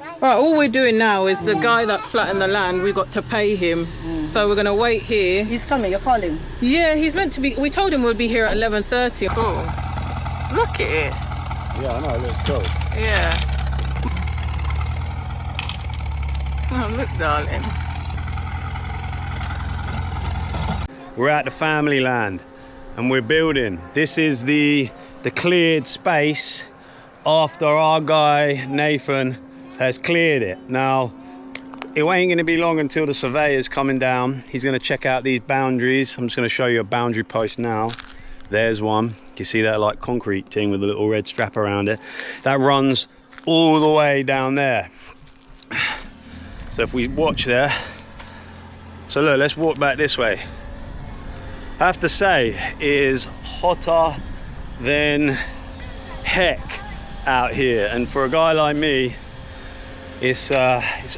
Right, all we're doing now is the guy that flattened the land, we got to pay him. So we're going to wait here. He's coming, you're calling? Yeah, he's meant to be, we told him we'll be here at 11:30. Cool. Look at it. Yeah, I know, it looks cool. Yeah. Oh, look, darling. We're at the family land and we're building. This is the cleared space after our guy, Nathan, has cleared it. Now, it ain't gonna be long until the surveyor's coming down. He's gonna check out these boundaries. I'm just gonna show you a boundary post now. There's one. You can see that like concrete thing with a little red strap around it. That runs all the way down there. So if we watch there, so look, let's walk back this way. I have to say, it is hotter than heck out here. And for a guy like me, it's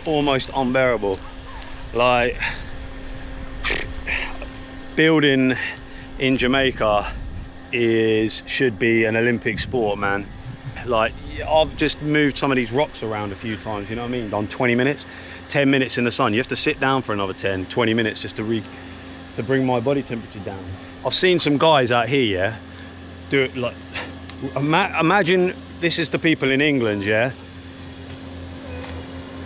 almost unbearable. Like, building in Jamaica should be an Olympic sport, man. Like, I've just moved some of these rocks around a few times, you know what I mean? On 20 minutes, 10 minutes in the sun. You have to sit down for another 10, 20 minutes just to bring my body temperature down. I've seen some guys out here, yeah, do it like, imagine this is the people in England, yeah?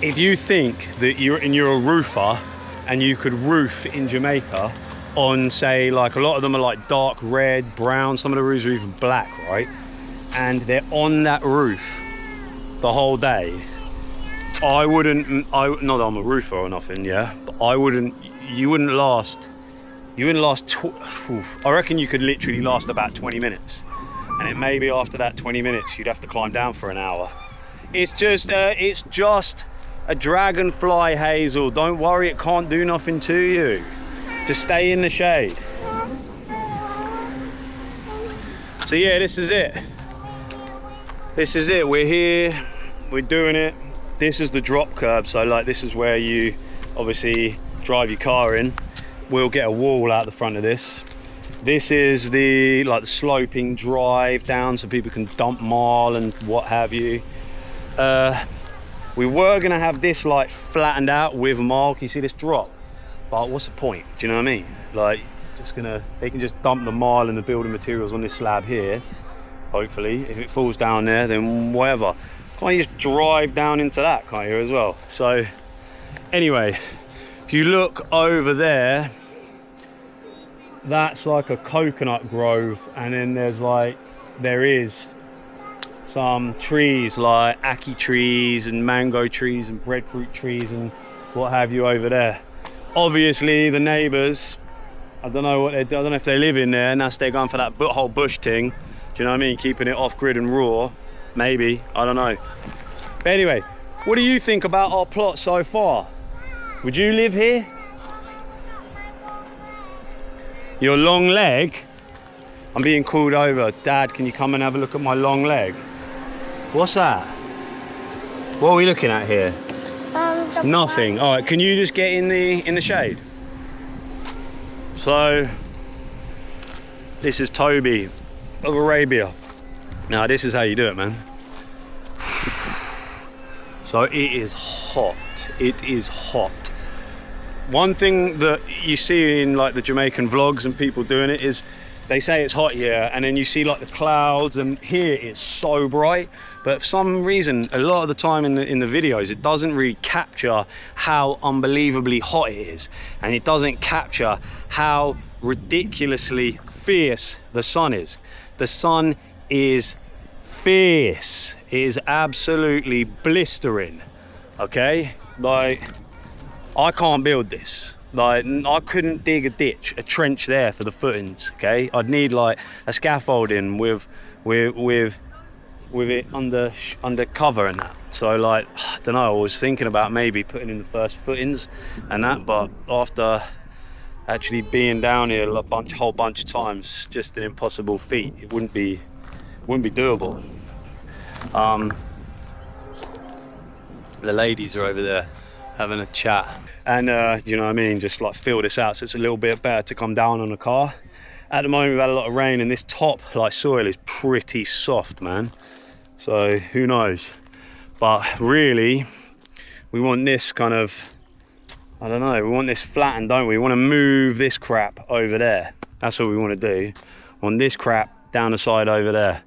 If you think that you're a roofer and you could roof in Jamaica on, say, like a lot of them are like dark red, brown, some of the roofs are even black, right? And they're on that roof the whole day. Not that I'm a roofer or nothing, yeah, but you wouldn't last, I reckon you could literally last about 20 minutes. And it may be after that 20 minutes, you'd have to climb down for an hour. It's just a dragonfly, Hazel. Don't worry, it can't do nothing to you. Just stay in the shade. So yeah, this is it. This is it, we're here, we're doing it. This is the drop curb, so like this is where you obviously drive your car in. We'll get a wall out the front of this. This is the sloping drive down so people can dump marl and what have you. We were gonna have this like flattened out with marl. Can you see this drop? But what's the point? Do you know what I mean? Like, they can just dump the marl and the building materials on this slab here. Hopefully, if it falls down there, then whatever. Can't you just drive down into that, can't you, as well? So, anyway, if you look over there, that's like a coconut grove, and then there is some trees like ackee trees and mango trees and breadfruit trees and what have you over there. Obviously, the neighbours, I don't know if they live in there, and that's they're going for that whole bush thing. Do you know what I mean? Keeping it off grid and raw, maybe, I don't know. But anyway, what do you think about our plot so far? Would you live here? Your long leg? I'm being called over. Dad, can you come and have a look at my long leg? What's that? What are we looking at here? Nothing. All right, can you just get in the shade? So, this is Toby of Arabia. Now, this is how you do it, man. So it is hot. It is hot. One thing that you see in like the Jamaican vlogs and people doing it is they say it's hot here, and then you see like the clouds, and here it's so bright. But for some reason, a lot of the time in the videos, it doesn't really capture how unbelievably hot it is, and it doesn't capture how ridiculously fierce the sun is. The sun is fierce. It is absolutely blistering. Okay, like I can't build this. Like, I couldn't dig a trench there for the footings, okay? I'd need like a scaffolding with it under cover and that. So like, I don't know, I was thinking about maybe putting in the first footings and that, but after actually being down here a whole bunch of times, just an impossible feat. It wouldn't be doable. The ladies are over there having a chat. And you know what I mean, just like fill this out so it's a little bit better to come down on the car. At the moment we've had a lot of rain, and this top like soil is pretty soft, man. So who knows? But really, we want this kind of, I don't know, we want this flattened, don't we? We want to move this crap over there. That's what we want to do. On this crap down the side over there,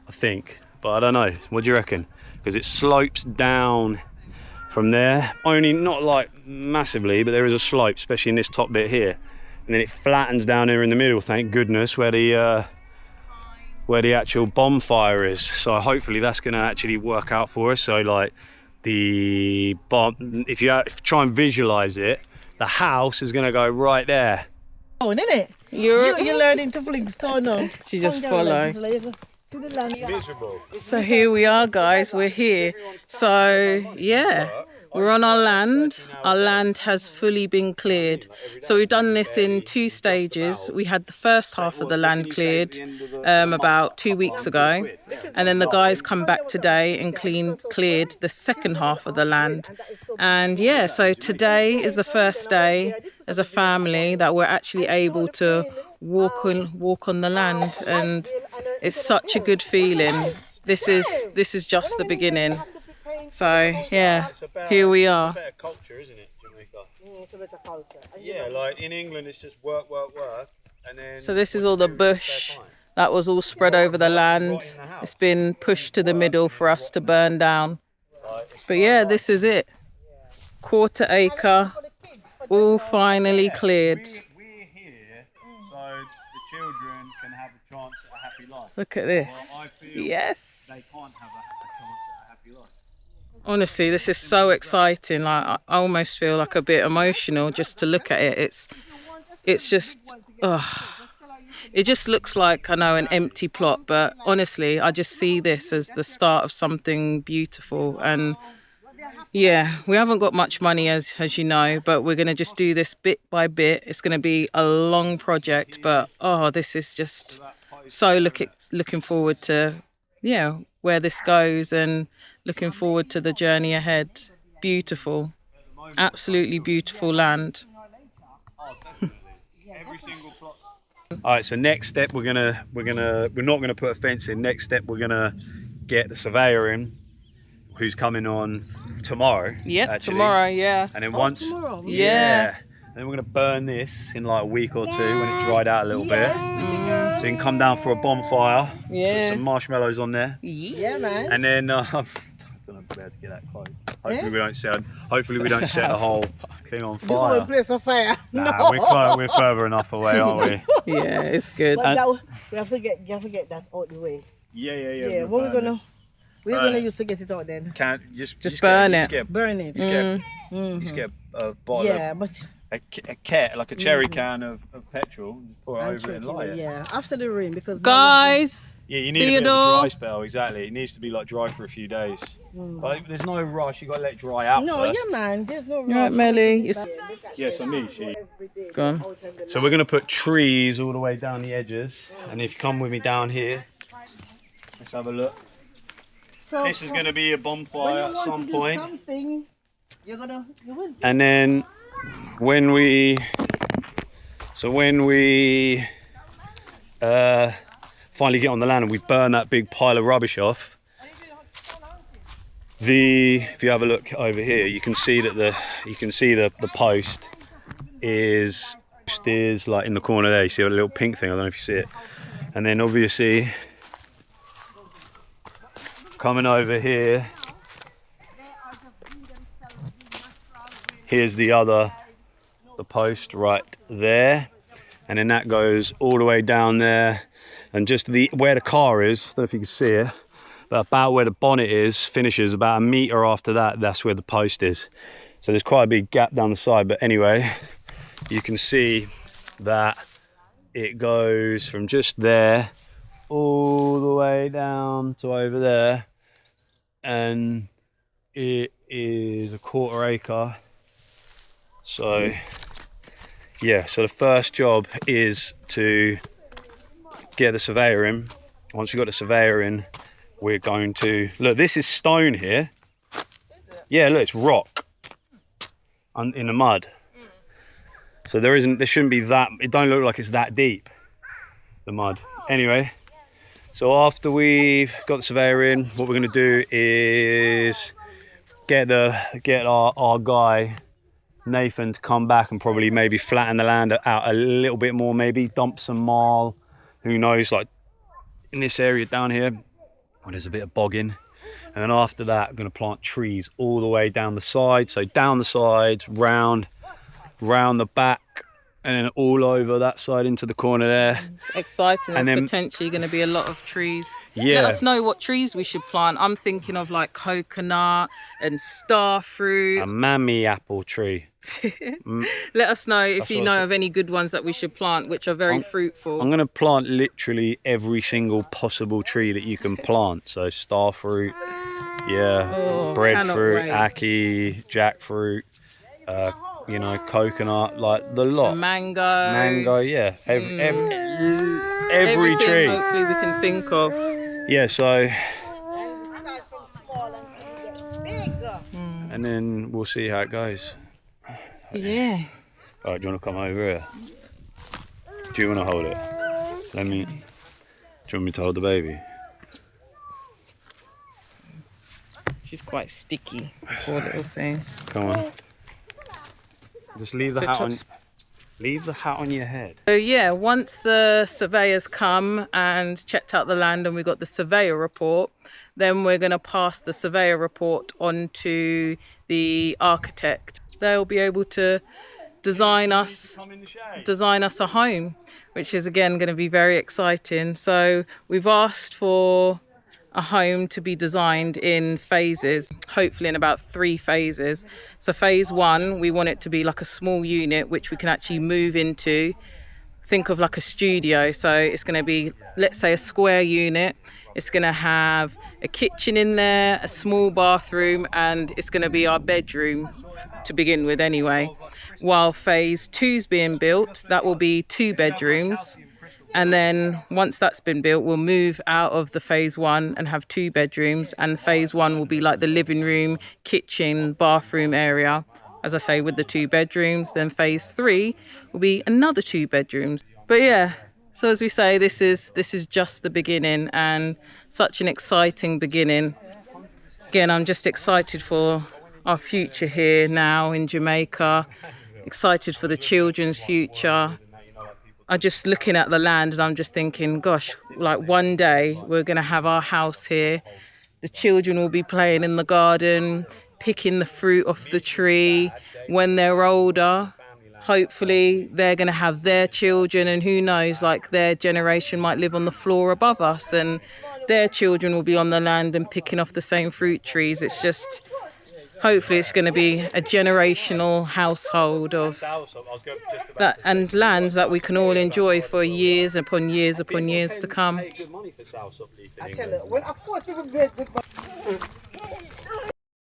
I think. But I don't know. What do you reckon? Because it slopes down from there. Only not like massively, but there is a slope, especially in this top bit here. And then it flattens down here in the middle, thank goodness, where the actual bonfire is. So hopefully that's going to actually work out for us. So like the bomb, if you try and visualize it, the house is going to go right there. Oh, isn't it? You're learning to fling stone now. She just follow. Miserable. So here we are, guys. We're here. So yeah, we're on our land. Our land has fully been cleared. So we've done this in 2 stages. We had the first half of the land cleared about 2 weeks ago, and then the guys come back today and cleared the second half of the land. And yeah, so today is the first day as a family that we're actually able to walk on the land, and it's such a good feeling. This is just the beginning. So yeah, here we are. It's a better culture, isn't it, Jamaica? It's a better culture. Yeah, like in England it's just work, and then. So this is all the bush that was all spread over the land. It's been pushed to the middle for us to burn down. But yeah, this is it. 1/4 acre, all finally cleared. We're here so the children can have a chance at a happy life. Look at this. I feel Yes. they can't have a chance at a happy life. Honestly, this is so exciting. Like I almost feel like a bit emotional just to look at it. It's just, it just looks like, I know, an empty plot, but honestly, I just see this as the start of something beautiful. And yeah, we haven't got much money, as you know, but we're going to just do this bit by bit. It's going to be a long project, but this is just so looking forward to, yeah, where this goes, and looking forward to the journey ahead. Beautiful, absolutely beautiful land. All right, so next step we're not gonna put a fence in. Next step we're gonna get the surveyor in, who's coming on tomorrow. Yep, actually. tomorrow, yeah. And then once, tomorrow? Yeah. And then we're gonna burn this in like a week or 2 when it dried out a little bit. So you can come down for a bonfire. Yeah. Put some marshmallows on there. Yeah, man. And then I don't know if we're able to get that close. Hopefully we don't set. Hopefully we don't set the whole thing on The whole fire. place on fire. Nah, we're further enough away, aren't we? Yeah, it's good. But you have to get that out the way. Yeah. Yeah, what we're gonna use to get it out then? Can't just burn it. Burn it. Just get a bottle. Yeah, but like a cherry can of petrol. Just pour it over it and light it. yeah, after the rain, because Guys, Yeah, you need a bit of a Theodore. dry spell. Exactly. It needs to be like dry for a few days. But there's no rush. You got to let it dry out no, first. yeah, man. There's no you right, rush. Melly? It's Yes, on me, she. gone. So we're gonna put trees all the way down the edges, and if you come with me down here, let's have a look. So, This is gonna be a when bonfire you at want some to do point, something, you will. and then when we finally get on the land and we burn that big pile of rubbish off. If you have a look over here, you can see that the post is like in the corner there. You see a little pink thing. I don't know if you see it. And then obviously coming over here, here's the post right there, and then that goes all the way down there, and just where the car is, I don't know if you can see it, but about where the bonnet is finishes about 1 meter after that. That's where the post is. So there's quite a big gap down the side, but anyway, you can see that it goes from just there all the way down to over there, and it is a 1/4 acre. So yeah, so the first job is to get the surveyor in. Once we've got the surveyor in, we're going to look. This is stone here. Yeah, look, it's rock in the mud. So there shouldn't be that. It don't look like it's that deep, the mud. Anyway, so after we've got the surveyor in, what we're going to do is get our guy Nathan to come back and probably maybe flatten the land out a little bit more, maybe dump some marl, who knows, like in this area down here where there's a bit of bogging. And then after that, I'm going to plant trees all the way down the side. So down the sides, round the back, and then all over that side into the corner there. Exciting. And There's then, potentially going to be a lot of trees. yeah. Let us know what trees we should plant. I'm thinking of like coconut and star fruit. A mammy apple tree. Let us know if That's you what know I of any good ones that we should plant, which are very fruitful. I'm going to plant literally every single possible tree that you can plant. So star fruit, breadfruit, ackee, jackfruit, you know, coconut, like the lot. Mango, yeah. Every everything tree. hopefully we can think of. Yeah, so. And then we'll see how it goes. Yeah. Alright, do you want to come over here? Do you want to hold it? Do you want me to hold the baby? She's quite sticky, poor little thing. Come on. Just leave the hat on. Leave the hat on your head. So yeah, once the surveyors come and checked out the land and we got the surveyor report, then we're going to pass the surveyor report on to the architect. They'll be able to design us a home, which is again going to be very exciting. So we've asked for a home to be designed in phases, hopefully in about 3 phases. So phase 1, we want it to be like a small unit which we can actually move into. Think of like a studio. So it's going to be, let's say, a square unit. It's going to have a kitchen in there, a small bathroom, and it's going to be our bedroom to begin with anyway. While phase 2's being built, that will be 2 bedrooms. And then once that's been built, we'll move out of the phase 1 and have 2 bedrooms. And phase 1 will be like the living room, kitchen, bathroom area, as I say, with the 2 bedrooms. Then phase 3 will be another 2 bedrooms. But yeah, so as we say, this is just the beginning, and such an exciting beginning. Again, I'm just excited for our future here now in Jamaica, excited for the children's future. I'm just looking at the land and I'm just thinking, gosh, like one day we're going to have our house here. The children will be playing in the garden, picking the fruit off the tree. When they're older, hopefully they're going to have their children, and who knows, like their generation might live on the floor above us and their children will be on the land and picking off the same fruit trees. It's just, hopefully it's going to be a generational household of that, and lands that we can all enjoy for years upon years upon years to come.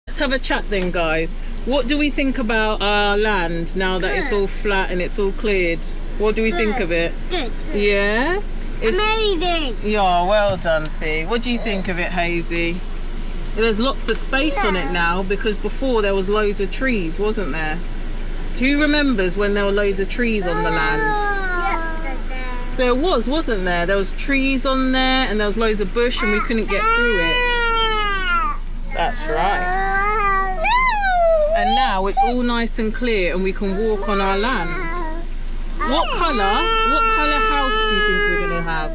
Let's have a chat then, guys. What do we think about our land now that it's all flat and it's all cleared? What do we think of it? Good. Yeah? It's amazing. Yeah, well done, Thea. What do you think of it, Hazy? There's lots of space on it now, because before there was loads of trees, wasn't there? Who remembers when there were loads of trees on the land? Yesterday. There was, wasn't there? There was trees on there and there was loads of bush and we couldn't get through it. That's right. And now it's all nice and clear and we can walk on our land. What colour house do you think we're going to have?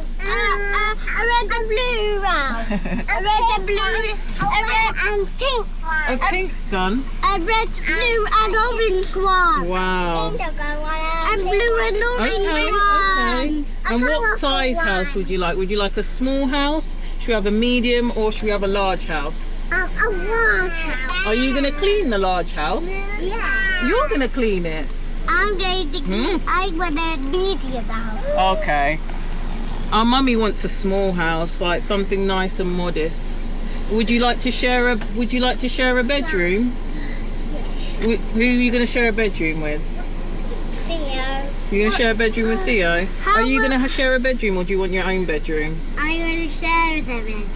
A red and blue house. A red and blue, a red and pink one. A pink gun? A red, blue and orange one. Wow. And blue and orange one. And what size house would you like? Would you like a small house? Should we have a medium or should we have a large house? A large house. Are you going to clean the large house? Yeah. You're going to clean it? I'm going to clean. I want a medium house. Okay. Our mummy wants a small house, like something nice and modest. Would you like to share a bedroom? Who are you going to share a bedroom with? Theo. You're going to share a bedroom with Theo? Are you going to share a bedroom or do you want your own bedroom? I'm going to share the bedroom.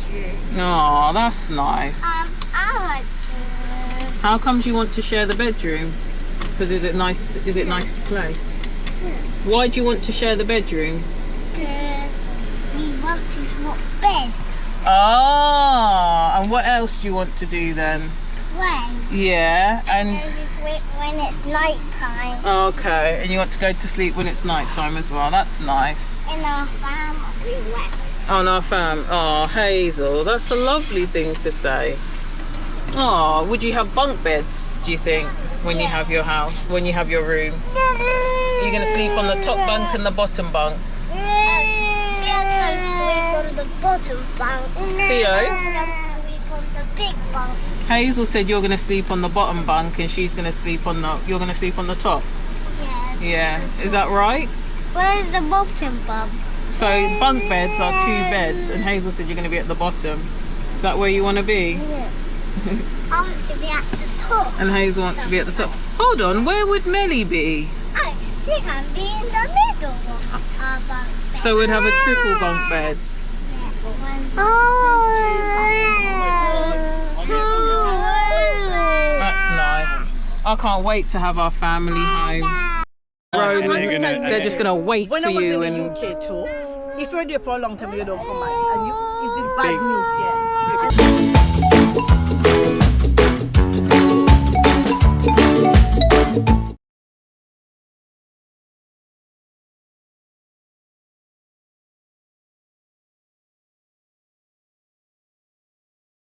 Oh, that's nice. I want to. How comes you want to share the bedroom? Because is it nice to play? Why do you want to share the bedroom? Because we want to swap beds. Ah, and what else do you want to do then? way. Yeah, and Go to sleep when it's night time. okay, and you want to go to sleep when it's night time as well. That's nice. In our family way. On our fam. Oh, Hazel, that's a lovely thing to say. Oh, would you have bunk beds, do you think, when you have your house, when you have your room? You're going to sleep on the top bunk and the bottom bunk? Theo can sleep on the bottom bunk. Theo? I can sleep on the big bunk. Hazel said you're going to sleep on the bottom bunk and she's going to sleep on the, you're going to sleep on the top? Yeah. Yeah, is that right? Where's the bottom bunk? So bunk beds are 2 beds and Hazel said you're going to be at the bottom. Is that where you want to be? Yeah. I want to be at the top. And Hazel wants to be at the top. Hold on, where would Melly be? Oh, she can be in the middle of our bunk bed. So we'd have a triple bunk bed. That's nice. I can't wait to have our family home. They're just gonna wait When for I was you in and the UK too, if you're there for a long time, you don't come back. And it's the bad news, yeah.